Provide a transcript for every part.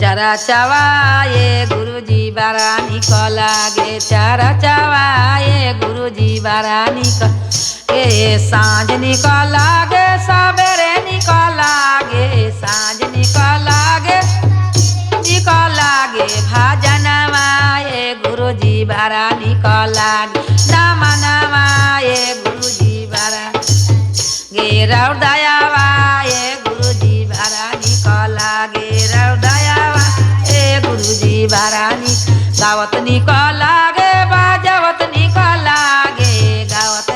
चारा चवाए गुरुजी बारानी को लागे चारा चवाए गुरुजी बारानी को सांझ निकल लागे सवेरे निकल लागे सांझ निकल लागे भजनवाए गुरुजी बारानी को लागे नमनवाए गुरुजी बारा गे रौदयावाए गुरुजी बारानी को लागे रौदयावा गुरुजी बारानी गावत निकल लागे बाजावत निकल लागे गावत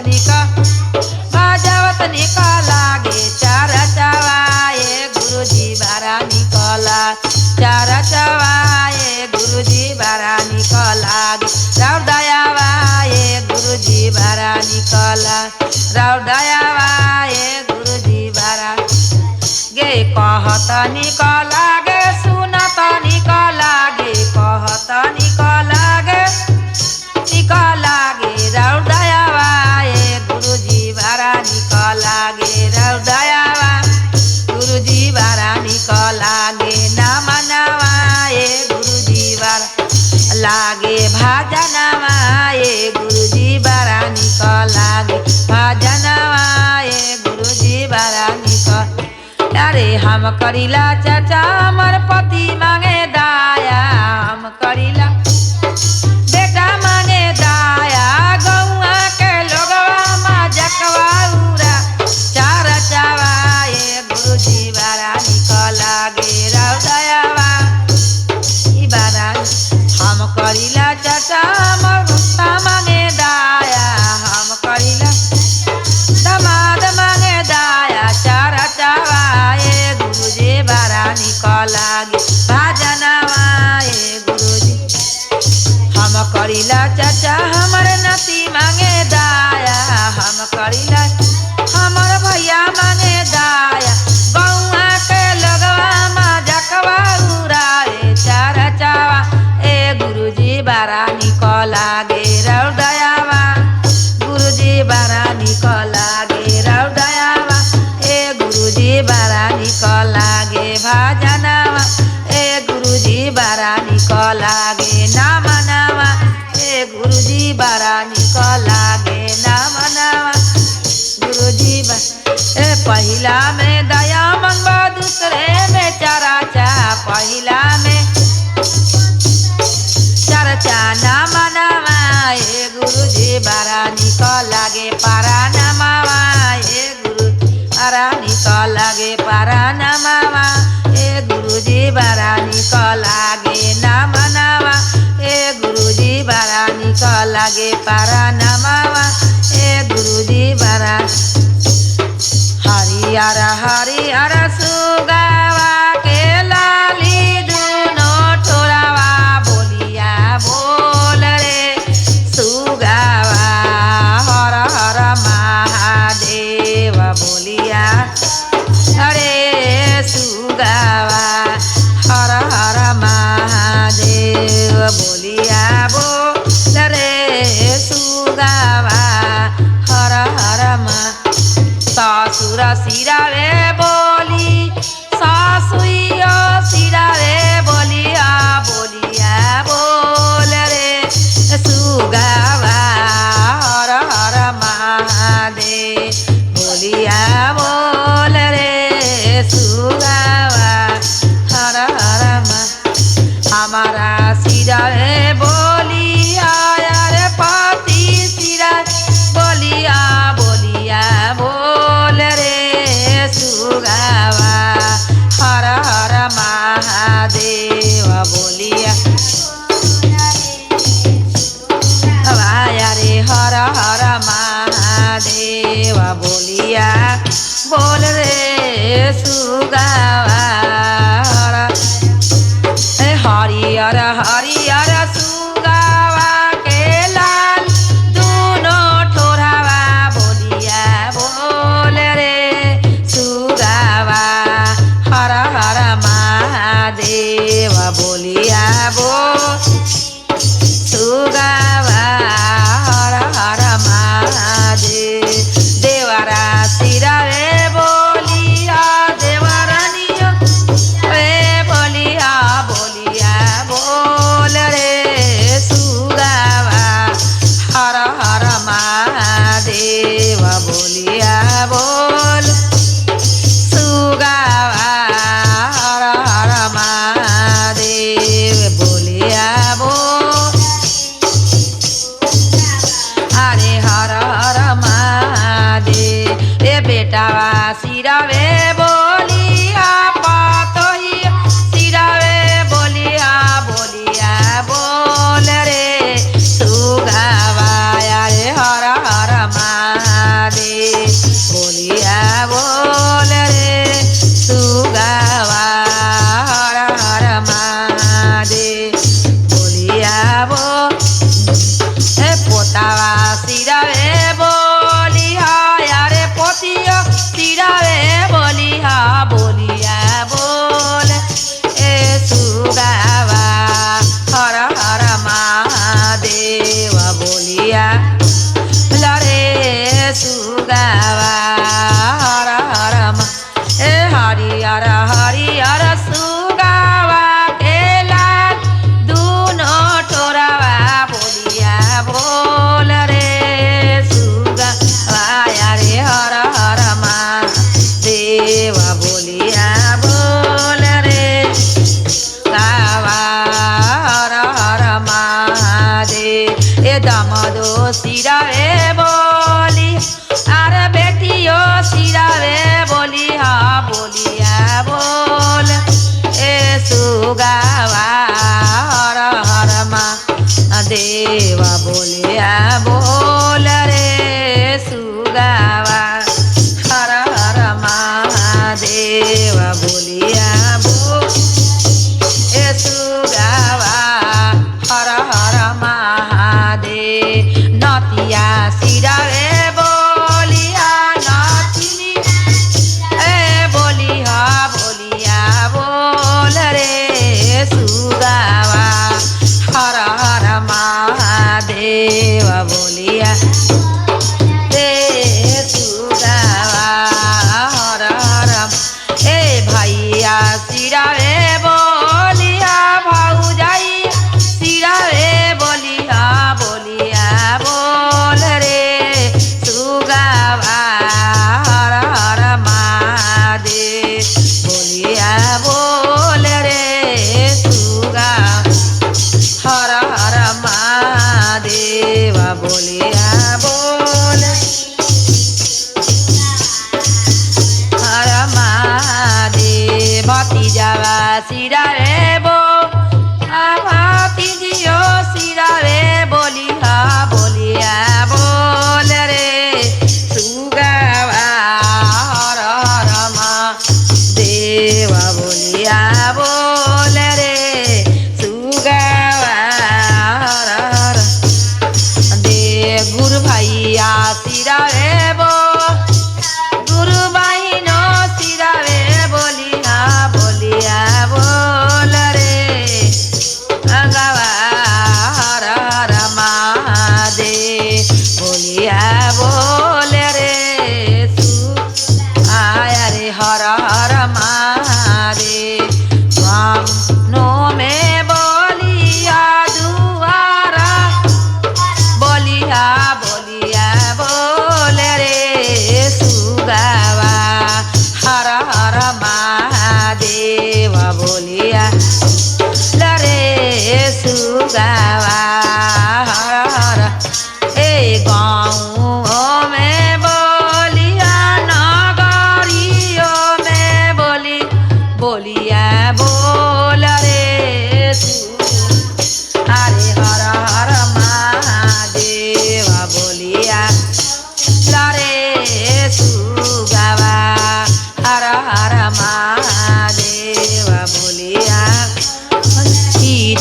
बाजावत निकल लागे चारा चवाए गुरुजी बारानी को लागे चारा चवाए गुरुजी बारानी को लागे रौदयावाए गुरुजी बारानी को लागे रौदयावाए गुरुजी बारा गे कहत निकल लागे सुनत निकल लागे कहत निकल लागे रौदयावाए गुरुजी बारा निकल लागे रौदयावा गुरुजी बारा निकल लागे नमनवाए गुरुजी बारा लागे भजनवाए गुरुजी बारा निकल लागे भजनवाए गुरुजी बारा निकल अरे हम करीला चाचा हमर पति मांगे दाया हम करीला बेटा मांगे दाया गौआ के लोगवा मजकवा उरा चारा चवाए गुरुजी बारा निकल लागे रौदयावा ई बारा हम करीला चाचा हमर गुस्सा मांगे दाया हम करीला दमाद मांगे दाया चारा चवाए गुरुजी बारा निकल लागे भजनवाए गुरुजी हम करीला चाचा हमर नती मांगे दाया हम करीला हमर भैया मांगे दाया गौआ के लगवा मजकवा उड़ाए चारा चवा गुरुजी बारा निकल लागे रौदयावा गुरुजी बारा निकल लागे रौदयावा गुरुजी बारा निकल लागे भजनवा गुरुजी बारा निकल लागे नमनवा गुरुजी बारा निकल लागे नमनवा गुरुजी पहिला में दया मंगवा दूसरे में चारा चा पहिला में चर्चा नमनवा गुरुजी बारा निकल लागे पारा नमवा गुरु बारा निकल लागे पारा नमवा गुरुजी बारा निकल लागे नमनवा गुरुजी बारा निकल लागे पारा नमवा गुरुजी बारा हरियर हरियर सुगावा के लाली दुनो ठोरावा बोलिया बोल रे सुगावा हर हर महादेव बोलिया अरे सुगावा हर हर महादेव बोलिया बोल रे सुगावा हर हर ससुर सिरावे बोली सासुइयो सिरावे बोलिया बोलिया बोल रे सुगावा हर हर महादेव बोलिया बोल रे सुगावा हर हर हमारा सिरावे बोलिया रे पति सिरा बोलिया बोलिया बोल रे सुगावा हर हर महादेव बोलिया रे हर हर महादेव बोलिया बोल रे सुगावा हरियर हरियर सुगावा के लाल दुनो ठोरावा बोलिया बोल रे सुगावा हर हर महादेव बोलिया बोल सुगावा हर हर महादेव देवरा सिरावे बोलिया देवरानियो बोलिया बोल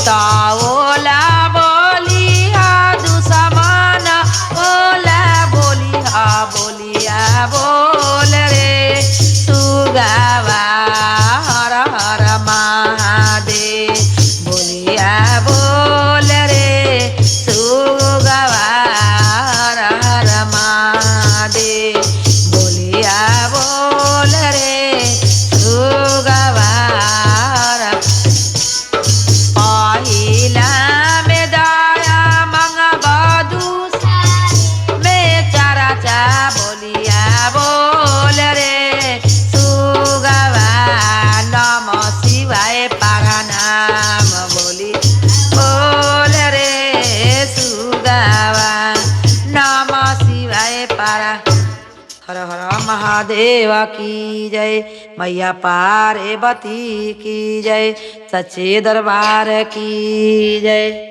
तो ओला बोलिया दुश्मन ओला बोलिया बोल रे सुगावा हर हर महादेव बोलिया बोल रे सुगावा हर हर महादेव बोलिया बोल रे सुगावा पहिला में दया मंगबदू में चराचा बोलिया बोल रे सुगवा नम शिवाय पारा नाम बोली बोल रे सुगवा नम शिवाय पारा हर हर महादेव की जय मैया पार्वती की जय सच्चे दरबार की जय।